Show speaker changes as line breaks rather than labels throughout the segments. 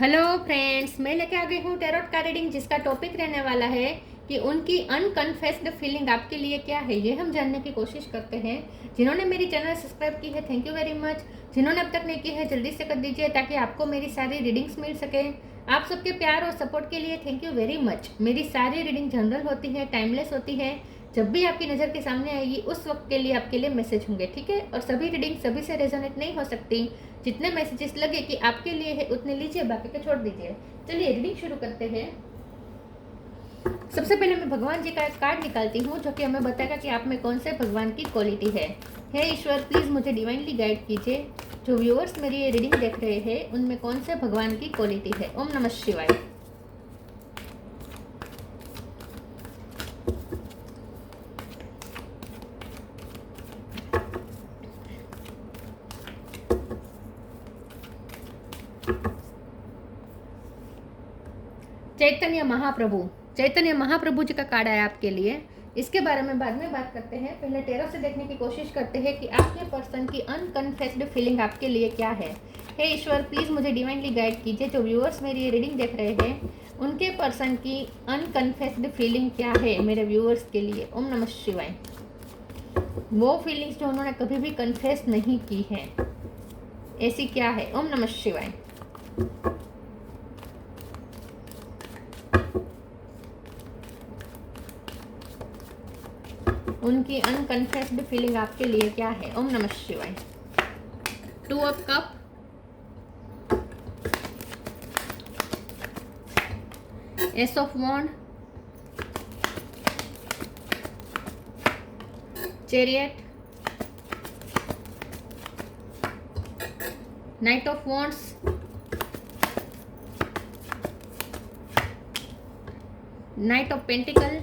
Hello friends, मैं लेके आ गई हूँ टैरोट का रीडिंग, जिसका टॉपिक रहने वाला है कि उनकी अनकन्फेस्ड फीलिंग आपके लिए क्या है, ये हम जानने की कोशिश करते हैं। जिन्होंने मेरी चैनल सब्सक्राइब की है, थैंक यू वेरी मच। जिन्होंने अब तक नहीं की है, जल्दी से कर दीजिए ताकि आपको मेरी सारी रीडिंग्स मिल सके। आप सबके प्यार और सपोर्ट के लिए थैंक यू वेरी मच। मेरी सारी रीडिंग जनरल होती है, टाइमलेस होती है। जब भी आपकी नज़र के सामने आएगी उस वक्त के लिए आपके लिए मैसेज होंगे, ठीक है। और सभी रीडिंग सभी से रेजोनेट नहीं हो सकती। जितने मैसेजेस लगे कि आपके लिए है उतने लीजिए, बाकी को छोड़ दीजिए। चलिए रीडिंग शुरू करते हैं। सबसे पहले मैं भगवान जी का एक कार्ड निकालती हूँ जो कि हमें बताएगा कि आप में कौन से भगवान की क्वालिटी है। हे ईश्वर, प्लीज़ मुझे डिवाइनली गाइड कीजिए। जो व्यूअर्स मेरी ये रीडिंग देख रहे हैं उनमें कौन से भगवान की क्वालिटी है। ओम नमः शिवाय। चैतन्य महाप्रभु जी का कार्ड आया आपके लिए। इसके बारे में बाद में बात करते हैं। पहले टेरो से देखने की कोशिश करते हैं कि आपके पर्सन की अनकन्फेस्ड फीलिंग आपके लिए क्या है। हे ईश्वर, प्लीज़ मुझे डिवाइनली गाइड कीजिए। जो व्यूअर्स मेरी रीडिंग देख रहे हैं उनके पर्सन की अनकन्फेस्ड फीलिंग क्या है मेरे व्यूअर्स के लिए। ओम नमः शिवाय। वो फीलिंग्स जो उन्होंने कभी भी कन्फेस नहीं की है, ऐसी क्या है। ओम नमः शिवाय। उनकी अनकन्फेस्ड फीलिंग आपके लिए क्या है। ओम नमः शिवाय। 2 of cup, ace of wand, chariot, knight of wands, knight of pentacle,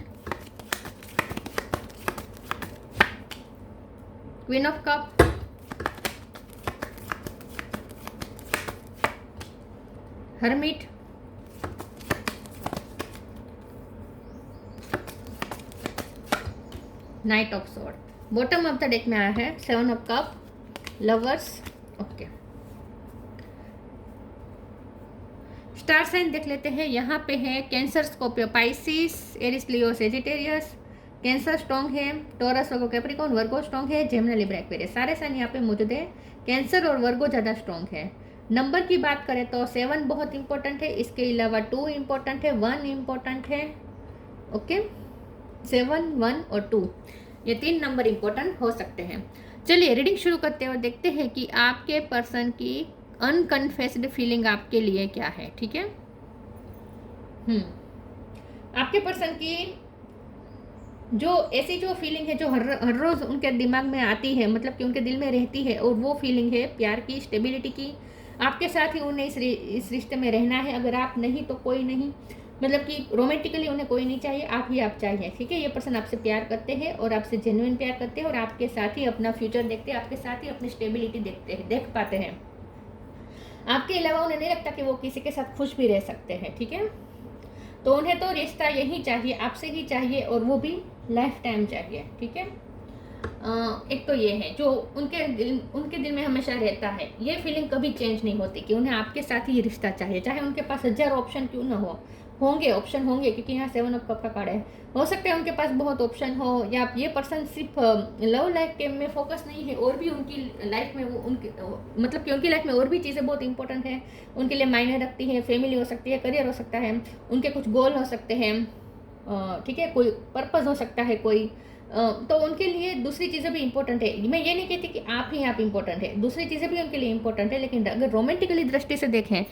queen of cup, hermit, knight of sword. Bottom of the deck में आया है 7 of cup, lovers. Okay, star sign देख लेते हैं। यहाँ पे है Cancer, Scorpio, Pisces, Aries, Leo, Sagittarius. Cancer strong है, Taurus, Virgo, Capricorn, Virgo strong है, जेमिनी, लिब्रा, एक्वेरियस। सारे साइन यहाँ पे मौजूद है। कैंसर और वर्गो ज़्यादा स्ट्रॉन्ग है। नंबर की बात करें तो 7 बहुत इंपॉर्टेंट है, इसके अलावा 2 इंपॉर्टेंट है, 1 इंपॉर्टेंट है। ओके, 7, 1 और 2, ये 3 नंबर इंपॉर्टेंट हो सकते हैं। चलिए रीडिंग शुरू करते हैं और देखते हैं कि आपके पर्सन की अनकन्फेस्ड फीलिंग आपके लिए क्या है, ठीक है। आपके पर्सन की जो ऐसी जो फीलिंग है जो हर रोज़ उनके दिमाग में आती है, मतलब कि उनके दिल में रहती है, और वो फीलिंग है प्यार की, स्टेबिलिटी की। आपके साथ ही उन्हें इस रिश्ते में रहना है। अगर आप नहीं तो कोई नहीं, मतलब कि रोमांटिकली उन्हें कोई नहीं चाहिए, आप ही आप चाहिए, ठीक है। ये पर्सन आपसे प्यार करते हैं और आपसे जेन्युइन प्यार करते हैं और आपके साथ ही अपना फ्यूचर देखते हैं, आपके साथ ही अपनी स्टेबिलिटी देख पाते हैं। आपके अलावा उन्हें नहीं लगता कि वो किसी के साथ खुश भी रह सकते हैं, ठीक है। तो उन्हें तो रिश्ता यही चाहिए, आपसे ही चाहिए, और वो भी लाइफ टाइम चाहिए, ठीक है। एक तो ये है जो उनके दिल में हमेशा रहता है। ये फीलिंग कभी चेंज नहीं होती कि उन्हें आपके साथ ही रिश्ता चाहिए, चाहे उनके पास 1000 ऑप्शन क्यों ना हो। होंगे ऑप्शन होंगे, क्योंकि यहाँ 7 ऑफ कप का कार्ड है। हो सकता है उनके पास बहुत ऑप्शन हो, या ये पर्सन सिर्फ लव लाइफ के में फोकस नहीं है, और भी उनकी लाइफ में वो उनकी मतलब कि उनकी लाइफ में और भी चीज़ें बहुत इंपॉर्टेंट है, उनके लिए मायने रखती है। फैमिली हो सकती है, करियर हो सकता है, उनके कुछ गोल हो सकते हैं, ठीक है, कोई पर्पज़ हो सकता है कोई। तो उनके लिए दूसरी चीज़ें भी इंपॉर्टेंट है। मैं ये नहीं कहती कि आप ही आप इंपॉर्टेंट है, दूसरी चीज़ें भी उनके लिए इंपॉर्टेंट है। लेकिन अगर रोमांटिकली दृष्टि से देखें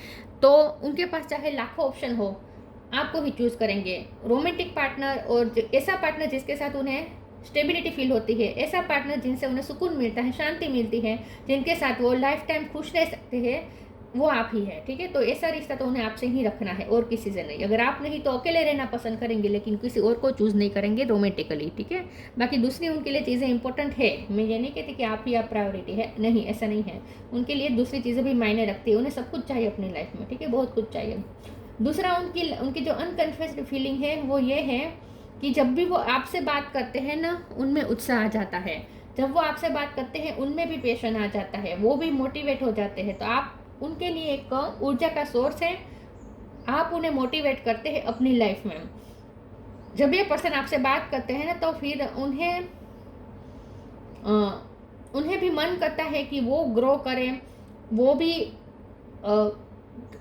तो उनके पास चाहे लाखों ऑप्शन हो, आपको ही चूज़ करेंगे। रोमांटिक पार्टनर, और ऐसा पार्टनर जिसके साथ उन्हें स्टेबिलिटी फील होती है, ऐसा पार्टनर जिनसे उन्हें सुकून मिलता है, शांति मिलती है, जिनके साथ वो लाइफ टाइम खुश रह सकते हैं, वो आप ही है, ठीक है। तो ऐसा रिश्ता तो उन्हें आपसे ही रखना है और किसी से नहीं। अगर आप नहीं तो अकेले रहना पसंद करेंगे, लेकिन किसी और को चूज़ नहीं करेंगे रोमांटिकली, ठीक है। बाकी दूसरी उनके लिए चीज़ें इंपॉर्टेंट है। मैं ये नहीं कहती कि आप ही आप प्रायोरिटी है, नहीं, ऐसा नहीं है। उनके लिए दूसरी चीज़ें भी मायने रखती है। उन्हें सब कुछ चाहिए अपनी लाइफ में, ठीक है, बहुत कुछ चाहिए। दूसरा उनकी जो अनकन्फेस्ड फीलिंग है वो ये है कि जब भी वो आपसे बात करते हैं ना, उनमें उत्साह आ जाता है। जब वो आपसे बात करते हैं उनमें भी पैशन आ जाता है, वो भी मोटिवेट हो जाते हैं। तो आप उनके लिए एक ऊर्जा का सोर्स है, आप उन्हें मोटिवेट करते हैं अपनी लाइफ में। जब ये पर्सन आपसे बात करते हैं ना, तो फिर उन्हें भी मन करता है कि वो ग्रो करें, वो भी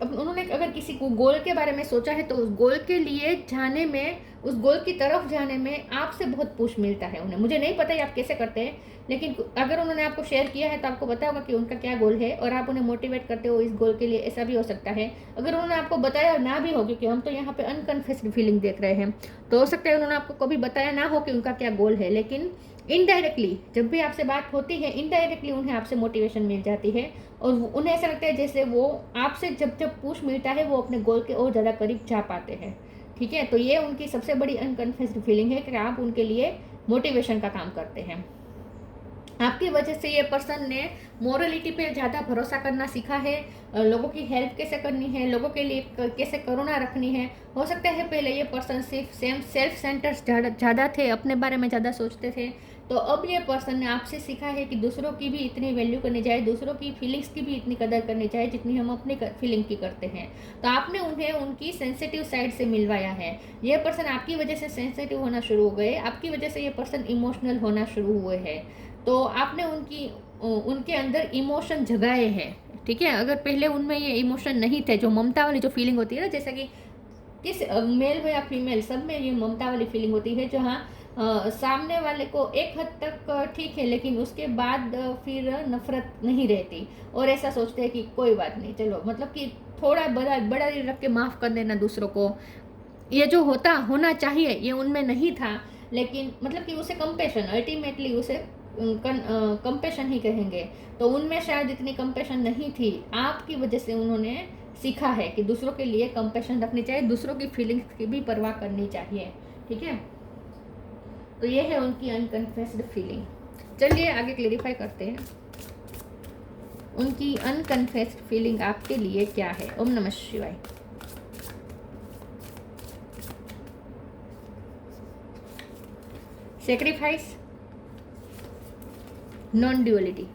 उन्होंने अगर किसी को गोल के बारे में सोचा है तो उस गोल के लिए जाने में, उस गोल की तरफ जाने में आपसे बहुत पुश मिलता है उन्हें। मुझे नहीं पता है आप कैसे करते हैं, लेकिन अगर उन्होंने आपको शेयर किया है तो आपको पता होगा कि उनका क्या गोल है और आप उन्हें मोटिवेट करते हो इस गोल के लिए। ऐसा भी हो सकता है अगर उन्होंने आपको बताया ना भी हो, क्योंकि हम तो यहाँ पे अनकन्फेस्ड फीलिंग देख रहे हैं, तो हो सकता है उन्होंने आपको कभी बताया ना हो कि उनका क्या गोल है, लेकिन इनडायरेक्टली जब भी आपसे बात होती है, इनडायरेक्टली उन्हें आपसे मोटिवेशन मिल जाती है और उन्हें ऐसा लगता है जैसे वो आपसे जब जब पुश मिलता है वो अपने गोल के और ज़्यादा करीब जा पाते हैं। ठीक है, तो ये उनकी सबसे बड़ी अनकन्फेस्ड फीलिंग है कि आप उनके लिए मोटिवेशन का काम करते हैं। आपकी वजह से ये पर्सन ने मोरलिटी पे ज़्यादा भरोसा करना सीखा है, लोगों की हेल्प कैसे करनी है, लोगों के लिए कैसे करुणा रखनी है। हो सकता है पहले ये पर्सन सिर्फ सेल्फ सेंटर्स ज़्यादा थे, अपने बारे में ज़्यादा सोचते थे, तो अब ये पर्सन ने आपसे सीखा है कि दूसरों की भी इतनी वैल्यू करनी चाहिए, दूसरों की फीलिंग्स की भी इतनी कदर करनी चाहिए जितनी हम अपनी फीलिंग की करते हैं। तो आपने उन्हें उनकी सेंसिटिव साइड से मिलवाया है। ये पर्सन आपकी वजह से सेंसिटिव होना शुरू हो गए, आपकी वजह से ये पर्सन इमोशनल होना शुरू हुए हैं, तो आपने उनके अंदर इमोशन जगाए हैं। ठीक है, अगर पहले उनमें ये इमोशन नहीं थे, जो ममता वाली जो फीलिंग होती है ना, जैसे कि किस मेल हो या फीमेल, सब में ये ममता वाली फीलिंग होती है, जहाँ सामने वाले को एक हद तक ठीक है, लेकिन उसके बाद फिर नफरत नहीं रहती और ऐसा सोचते हैं कि कोई बात नहीं, चलो मतलब कि थोड़ा बड़ा दिल रख के माफ़ कर देना दूसरों को। ये जो होना चाहिए ये उनमें नहीं था, लेकिन मतलब कि उसे कंपेशन, अल्टीमेटली उसे कंपेशन ही कहेंगे, तो उनमें शायद इतनी कंपेशन नहीं थी। आपकी वजह से उन्होंने सीखा है कि दूसरों के लिए कंपेशन रखनी चाहिए, दूसरों की फीलिंग्स की भी परवाह करनी चाहिए। ठीक है, तो ये है उनकी अनकन्फेस्ड फीलिंग। चलिए आगे क्लेरिफाई करते हैं उनकी अनकन्फेस्ड फीलिंग आपके लिए क्या है। ओम नमः शिवाय। Sacrifice, non duality.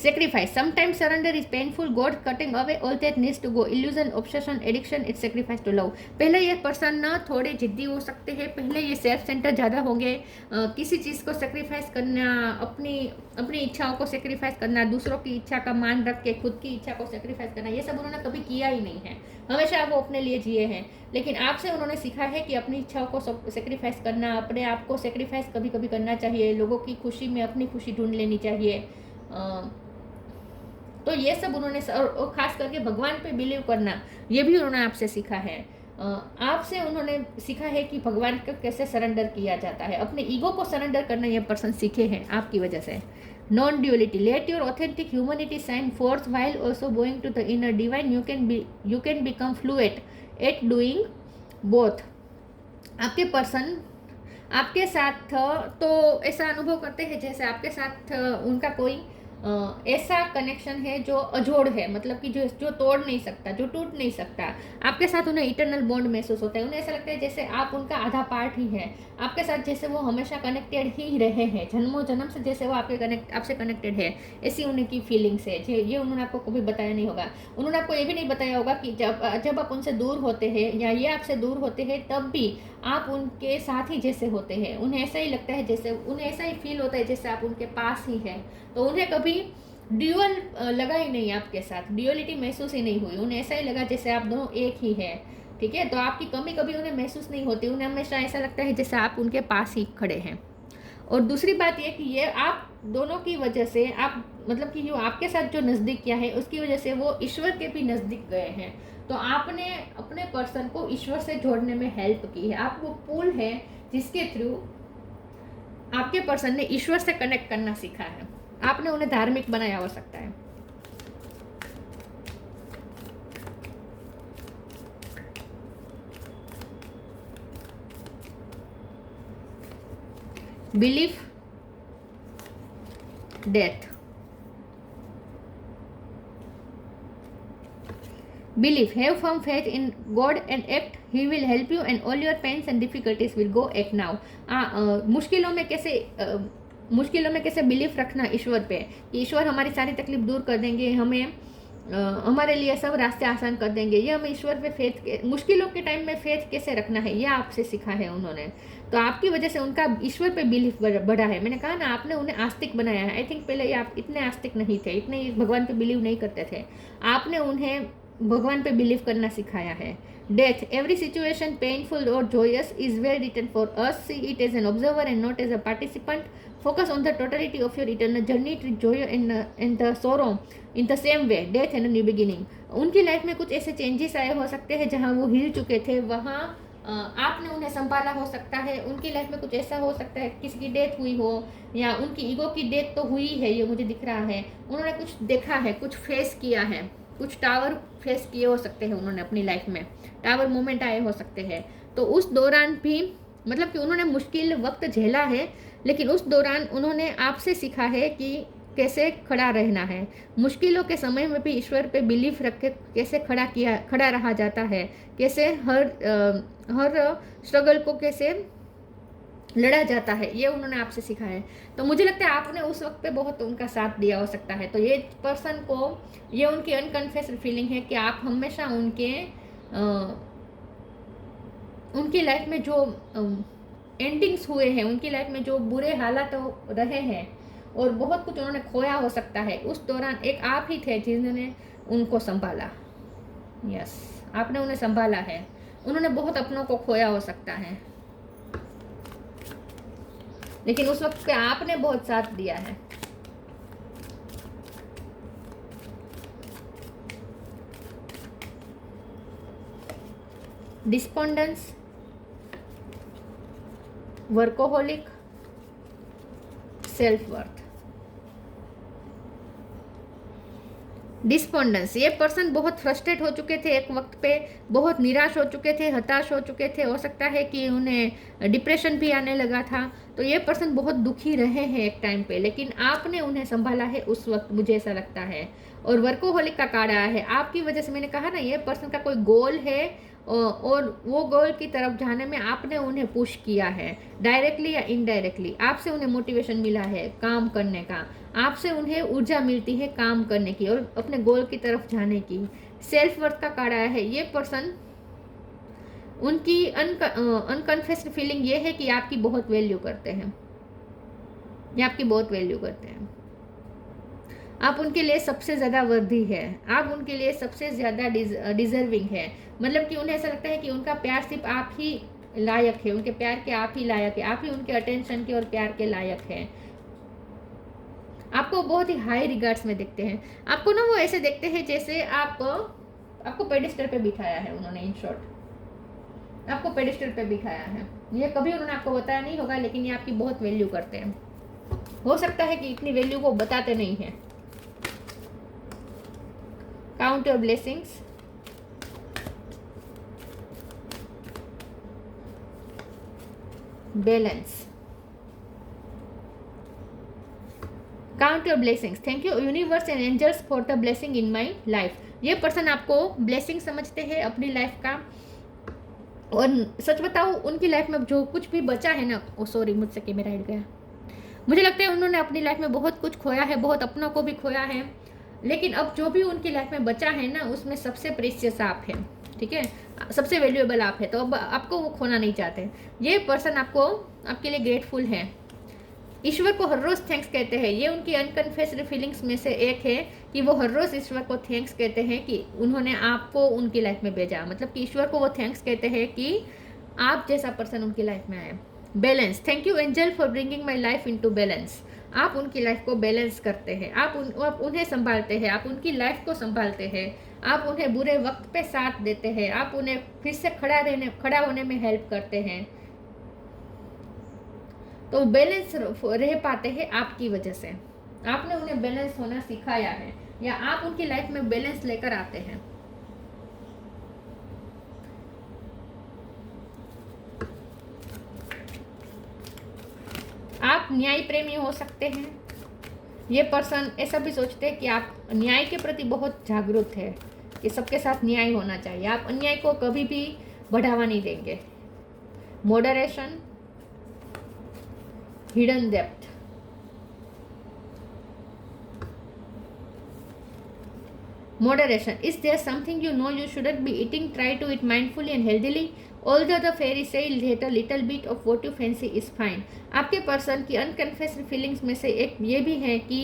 Sacrifice. Sometimes surrender is painful. God cutting away all that needs to go. Illusion, obsession, addiction, it's sacrifice to love. पहले ये पर्सन ना थोड़े जिद्दी हो सकते हैं, पहले ये सेल्फ सेंटर ज़्यादा होंगे, किसी चीज़ को सेक्रीफाइस करना, अपनी इच्छाओं को सेक्रीफाइस करना, दूसरों की इच्छा का मान रख के खुद की इच्छा को सेक्रीफाइस करना, ये सब उन्होंने कभी किया ही नहीं है। हमेशा वो अपने लिए जिए हैं, लेकिन आपसे उन्होंने सीखा है कि अपनी इच्छाओं को सेक्रीफाइस करना, अपने आप को सेक्रीफाइस कभी कभी करना चाहिए, लोगों की खुशी में अपनी खुशी ढूंढ लेनी चाहिए। तो ये सब उन्होंने, और खास करके भगवान पे बिलीव करना, ये भी उन्होंने आपसे सीखा है। आपसे उन्होंने सीखा है कि भगवान को कैसे सरेंडर किया जाता है, अपने ईगो को सरेंडर करना ये पर्सन सीखे हैं आपकी वजह से। Non duality, let your authentic humanity shine forth while also going to the inner divine, you can become fluent at doing both. आपके पर्सन आपके साथ तो ऐसा अनुभव करते हैं जैसे आपके साथ उनका कोई ऐसा कनेक्शन है जो अजोड़ है, मतलब कि जो तोड़ नहीं सकता, जो टूट नहीं सकता। आपके साथ उन्हें इटरनल बॉन्ड महसूस होता है, उन्हें ऐसा लगता है जैसे आप उनका आधा पार्ट ही है, आपके साथ जैसे वो हमेशा कनेक्टेड ही रहे हैं, जन्मों जन्म से जैसे वो आपसे कनेक्टेड है, ऐसी उनकी फीलिंग्स है। ये उन्होंने आपको कभी बताया नहीं होगा। उन्होंने आपको ये भी नहीं बताया होगा कि जब आप उनसे दूर होते हैं या ये आपसे दूर होते हैं, तब भी आप उनके साथ ही जैसे होते हैं। उन्हें ऐसा ही लगता है जैसे, उन्हें ऐसा ही फील होता है जैसे आप उनके पास ही हैं। तो उन्हें कभी ड्यूअल लगा ही नहीं, आपके साथ ड्यूअलिटी महसूस ही नहीं हुई। उन्हें ऐसा ही लगा जैसे आप दोनों एक ही हैं। ठीक है, तो आपकी कमी कभी उन्हें महसूस नहीं होती, उन्हें हमेशा ऐसा लगता है जैसे आप उनके पास ही खड़े हैं। और दूसरी बात ये कि ये आप दोनों की वजह से, आप मतलब कि जो आपके साथ जो नज़दीक किया है उसकी वजह से वो ईश्वर के भी नज़दीक गए हैं। तो आपने अपने पर्सन को ईश्वर से जोड़ने में हेल्प की है। आप वो पुल है जिसके थ्रू आपके पर्सन ने ईश्वर से कनेक्ट करना सीखा है। आपने उन्हें धार्मिक बनाया हो सकता है। Belief, death. Believe, have firm faith in God and act. He will help you and all your pains and difficulties will go act now. मुश्किलों में कैसे बिलीफ रखना ईश्वर पे, कि ईश्वर हमारी सारी तकलीफ दूर कर देंगे, हमें हमारे लिए सब रास्ते आसान कर देंगे। ये हमें ईश्वर पे फेथ, मुश्किलों के टाइम में फेथ कैसे रखना है ये आपसे सीखा है उन्होंने। तो आपकी वजह से उनका ईश्वर पे बिलीफ बढ़ा है। मैंने कहा ना, आपने उन्हें आस्तिक बनाया है। आई थिंक पहले ये आप इतने आस्तिक नहीं थे, इतने भगवान पे बिलीव नहीं करते थे। आपने उन्हें भगवान पे बिलीव करना सिखाया है। डेथ, एवरी सिचुएशन पेनफुल और joyous is well written for us, see it as an observer and not as a participant, focus on the totality of your eternal journey, treat joy in the sorrow in the same way, death and new beginning. उनकी life में कुछ ऐसे changes आए हो सकते हैं जहाँ वो हिल चुके थे, वहाँ आपने उन्हें संभाला हो सकता है। उनकी लाइफ में कुछ ऐसा हो सकता है, किसी की डेथ हुई हो या उनकी ईगो की डेथ तो हुई है, ये मुझे दिख रहा है। उन्होंने कुछ देखा है, कुछ फेस किया है, कुछ टावर फेस किए हो सकते हैं उन्होंने अपनी लाइफ में, टावर मोमेंट आए हो सकते हैं। तो उस दौरान भी मतलब कि उन्होंने मुश्किल वक्त झेला है, लेकिन उस दौरान उन्होंने आपसे सीखा है कि कैसे खड़ा रहना है। मुश्किलों के समय में भी ईश्वर पे बिलीफ रख के कैसे खड़ा रहा जाता है, कैसे हर स्ट्रगल को कैसे लड़ा जाता है, ये उन्होंने आपसे सीखा है। तो मुझे लगता है आपने उस वक्त पे बहुत उनका साथ दिया हो सकता है। तो ये पर्सन को ये उनकी अनकन्फेस्ड फीलिंग है कि आप हमेशा उनकी लाइफ में जो एंडिंग्स हुए हैं, उनकी लाइफ में जो बुरे हालात रहे हैं और बहुत कुछ उन्होंने खोया हो सकता है, उस दौरान एक आप ही थे जिन्होंने उनको संभाला। यस, आपने उन्हें संभाला है। उन्होंने बहुत अपनों को खोया हो सकता है, लेकिन उस वक्त पे आपने बहुत साथ दिया है। Despondence, workaholic, self worth. Despondence, ये पर्सन बहुत फ्रस्ट्रेट हो चुके थे एक वक्त पे, बहुत निराश हो चुके थे, हताश हो चुके थे। हो सकता है कि उन्हें डिप्रेशन भी आने लगा था। तो ये पर्सन बहुत दुखी रहे हैं एक टाइम पे, लेकिन आपने उन्हें संभाला है उस वक्त, मुझे ऐसा लगता है। और वर्कोहोलिक का कार्ड आया है आपकी वजह से। मैंने कहा ना, ये पर्सन का कोई गोल है और वो गोल की तरफ जाने में आपने उन्हें पुश किया है, डायरेक्टली या इनडायरेक्टली। आपसे उन्हें मोटिवेशन मिला है काम करने का, आपसे उन्हें ऊर्जा मिलती है काम करने की और अपने गोल की तरफ जाने की। सेल्फ वर्थ का कार्ड आया है। ये पर्सन, उनकी अनकन्फेस्ड फीलिंग ये है कि आपकी बहुत वैल्यू करते हैं, ये आपकी बहुत वैल्यू करते हैं। आप उनके लिए सबसे ज़्यादा वर्दी है, आप उनके लिए सबसे ज़्यादा डिजर्विंग है। मतलब कि उन्हें ऐसा लगता है कि उनका प्यार सिर्फ आप ही लायक है, उनके प्यार के आप ही लायक है, आप ही उनके अटेंशन के और प्यार के लायक है। आपको बहुत ही हाई रिगार्ड्स में देखते हैं। आपको ना वो ऐसे देखते हैं जैसे आपको पेडिस्टल पे बिठाया है उन्होंने। इन शॉर्ट, आपको पेडिस्टल पे बिठाया है। ये कभी उन्होंने आपको बताया नहीं होगा, लेकिन ये आपकी बहुत वैल्यू करते हैं। हो सकता है कि इतनी वैल्यू को बताते नहीं हैं। Count your blessings, balance, count your blessings. Thank you universe and angels for the blessing in my life. ये पर्सन आपको ब्लेसिंग समझते हैं अपनी लाइफ का। और सच बताऊँ, उनकी लाइफ में जो कुछ भी बचा है ना, ओ सॉरी, मुझसे कैमरा हिट गया। मुझे लगता है उन्होंने अपनी लाइफ में बहुत कुछ खोया है, बहुत अपनों को भी खोया है, लेकिन अब जो भी उनकी लाइफ में बचा है ना, उसमें सबसे प्रेशियस आप है। ठीक है, सबसे वैल्यूएबल आप है। तो अब आपको वो खोना नहीं चाहते। ये पर्सन आपके लिए ग्रेटफुल है, ईश्वर को हर रोज़ थैंक्स कहते हैं। ये उनकी अनकन्फेस्ड फीलिंग्स में से एक है कि वो हर रोज़ ईश्वर को थैंक्स कहते हैं कि उन्होंने आपको उनकी लाइफ में भेजा। मतलब कि ईश्वर को वो थैंक्स कहते हैं कि आप जैसा पर्सन उनकी लाइफ में आए। Balance, thank you angel for bringing my life into balance. आप उनकी लाइफ को बैलेंस करते हैं, आप उन्हें संभालते हैं, आप उनकी लाइफ को संभालते हैं, आप उन्हें बुरे वक्त पे साथ देते हैं, आप उन्हें फिर से खड़ा होने में हेल्प करते हैं। तो बैलेंस रह पाते हैं आपकी वजह से। आपने उन्हें बैलेंस होना सिखाया है, या आप उनकी लाइफ में बैलेंस लेकर आते हैं। आप न्याय प्रेमी हो सकते हैं। ये पर्सन ऐसा भी सोचते हैं कि आप न्याय के प्रति बहुत जागरूक है, कि सबके साथ न्याय होना चाहिए। आप अन्याय को कभी भी बढ़ावा नहीं देंगे। Moderation, hidden depth, Moderation. Is there something you know you shouldn't be eating? Try to eat mindfully and healthily. Although the fairy say that a little bit of what you fancy is fine. आपके person की अनकन्फेस्ड feelings में से एक ये भी है कि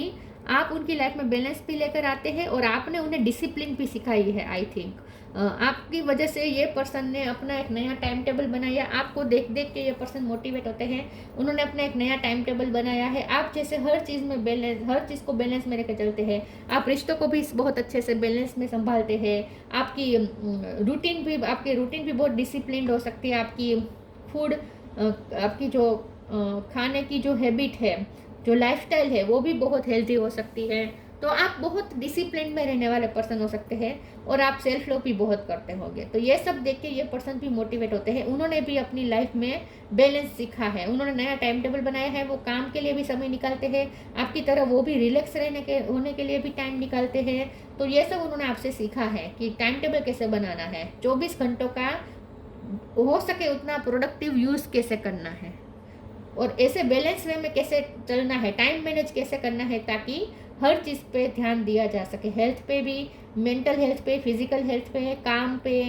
आप उनकी लाइफ में बैलेंस भी लेकर आते हैं और आपने उन्हें डिसिप्लिन भी सिखाई है। आई थिंक आपकी वजह से ये पर्सन ने अपना एक नया टाइम टेबल बनाया। आपको देख देख के ये पर्सन मोटिवेट होते हैं। उन्होंने अपना एक नया टाइम टेबल बनाया है। आप जैसे हर चीज़ में बैलेंस, हर चीज़ को बैलेंस में लेकर चलते हैं। आप रिश्तों को भी बहुत अच्छे से बैलेंस में संभालते हैं। आपकी रूटीन भी, आपकी रूटीन भी बहुत डिसिप्लिन्ड हो सकती है। आपकी फूड, आपकी जो खाने की जो हैबिट है, जो लाइफस्टाइल है, वो भी बहुत हेल्दी हो सकती है। तो आप बहुत डिसिप्लिन में रहने वाले पर्सन हो सकते हैं और आप सेल्फ लव भी बहुत करते होंगे। तो ये सब देख के ये पर्सन भी मोटिवेट होते हैं। उन्होंने भी अपनी लाइफ में बैलेंस सीखा है। उन्होंने नया टाइम टेबल बनाया है। वो काम के लिए भी समय निकालते हैं। आपकी तरह वो भी रिलैक्स होने के लिए भी टाइम निकालते हैं। तो ये सब उन्होंने आपसे सीखा है कि टाइम टेबल कैसे बनाना है, 24 घंटों का हो सके उतना प्रोडक्टिव यूज़ कैसे करना है और ऐसे बैलेंस वे में कैसे चलना है, टाइम मैनेज कैसे करना है, ताकि हर चीज़ पे ध्यान दिया जा सके। हेल्थ पे भी, मेंटल हेल्थ पे, फिजिकल हेल्थ पे, काम पे,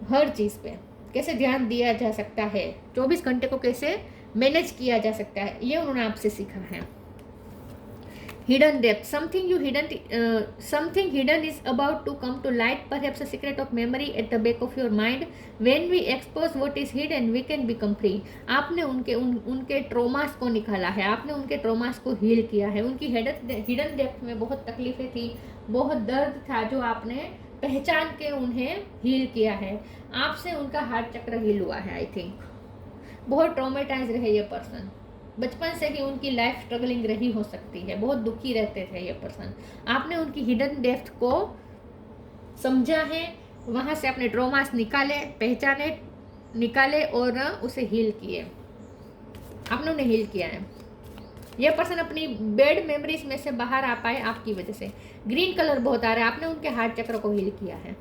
हर चीज़ पे कैसे ध्यान दिया जा सकता है, 24 घंटे को कैसे मैनेज किया जा सकता है, ये उन्होंने आपसे सीखा है। Hidden depth. Something hidden is about to come to light, perhaps a secret of memory at the back of your mind. When we expose what is hidden, we can become free. आपने उनके ट्रोमास को निकाला है। आपने उनके ट्रोमास को heal किया है। उनकी हिडन डेप्थ में बहुत तकलीफें थी, बहुत दर्द था, जो आपने पहचान के उन्हें हील किया है। आपसे उनका हार्ट चक्र हील हुआ है। आई थिंक बहुत ट्रॉमेटाइज रहे ये पर्सन। बचपन से ही उनकी लाइफ स्ट्रगलिंग रही हो सकती है। बहुत दुखी रहते थे ये पर्सन। आपने उनकी हिडन डेप्थ को समझा है, वहाँ से अपने ट्रॉमास निकाले, पहचाने, निकाले और उसे हील किए। आपने उन्हें हील किया है। ये पर्सन अपनी बैड मेमोरीज में से बाहर आ पाए आपकी वजह से। ग्रीन कलर बहुत आ रहा है। आपने उनके हार्ट चक्र को हील किया है।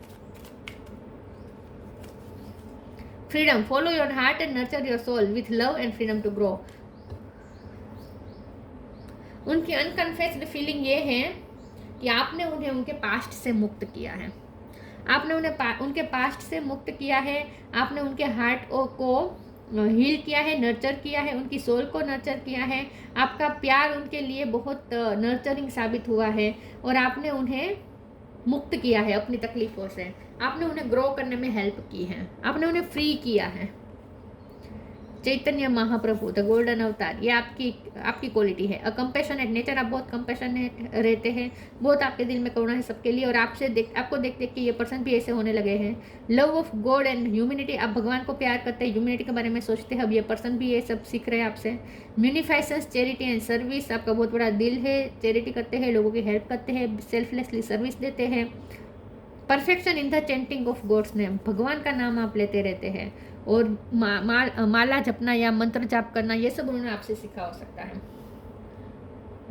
Freedom. Follow your heart and nurture your soul with love and freedom to grow. उनकी अनकन्फेस्ड फीलिंग ये है कि आपने उन्हें उनके पास्ट से मुक्त किया है। आपने उन्हें उनके पास्ट से मुक्त किया है। आपने उनके हार्ट को हील किया है, नर्चर किया है, उनकी सोल को नर्चर किया है। आपका प्यार उनके लिए बहुत नर्चरिंग साबित हुआ है और आपने उन्हें मुक्त किया है अपनी तकलीफ़ों से। आपने उन्हें ग्रो करने में हेल्प की है। आपने उन्हें फ्री किया है। चैतन्य महाप्रभु, द गोल्डन अवतार, ये आपकी क्वालिटी है। अ कंपैशनेट नेचर. आप बहुत कंपैशनेट रहते हैं। बहुत आपके दिल में करुणा है सबके लिए और आपको देख देख के ये पर्सन भी ऐसे होने लगे हैं। Love of God and humanity. आप भगवान को प्यार करते हैं, ह्यूमैनिटी के बारे में सोचते हैं। अब ये पर्सन भी ये सब सीख रहे हैं आपसे। म्यूनिफाइसेंस, चैरिटी एंड सर्विस. आपका बहुत बड़ा दिल है। चैरिटी करते हैं, लोगों की हेल्प करते हैं, सेल्फलेसली सर्विस देते हैं। Perfection in the chanting of God's name. भगवान का नाम आप लेते रहते हैं और माला जपना या मंत्र जाप करना, ये सब उन्होंने आपसे सीखा हो सकता है।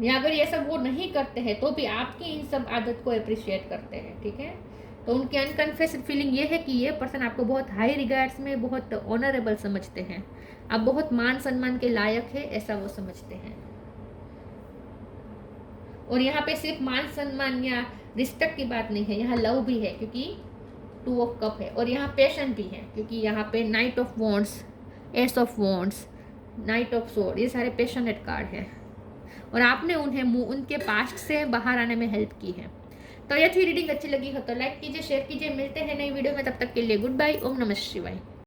या अगर ये सब वो नहीं करते हैं तो भी आपकी इन सब आदत को अप्रिशिएट करते हैं। ठीक है, तो उनकी अनकन्फेस्ड फीलिंग ये है कि ये पर्सन आपको बहुत हाई रिगार्ड्स में, बहुत ऑनरेबल समझते हैं। आप बहुत मान सम्मान के लायक है, ऐसा वो समझते हैं। और यहाँ पे सिर्फ मान सम्मान या रिस्पेक्ट की बात नहीं है, यहाँ लव भी है क्योंकि 2 ऑफ कप है। और यहाँ पैशन भी है क्योंकि यहाँ पे night of wands, S of wands, knight of sword, ये सारे पैशनेट कार्ड है। और आपने उन्हें उनके पास्ट से बाहर आने में हेल्प की है। तो ये थी रीडिंग। अच्छी लगी हो तो लाइक कीजिए, शेयर कीजिए। मिलते हैं नई वीडियो में, तब तक के लिए गुड बाय। ओम नमः शिवाय।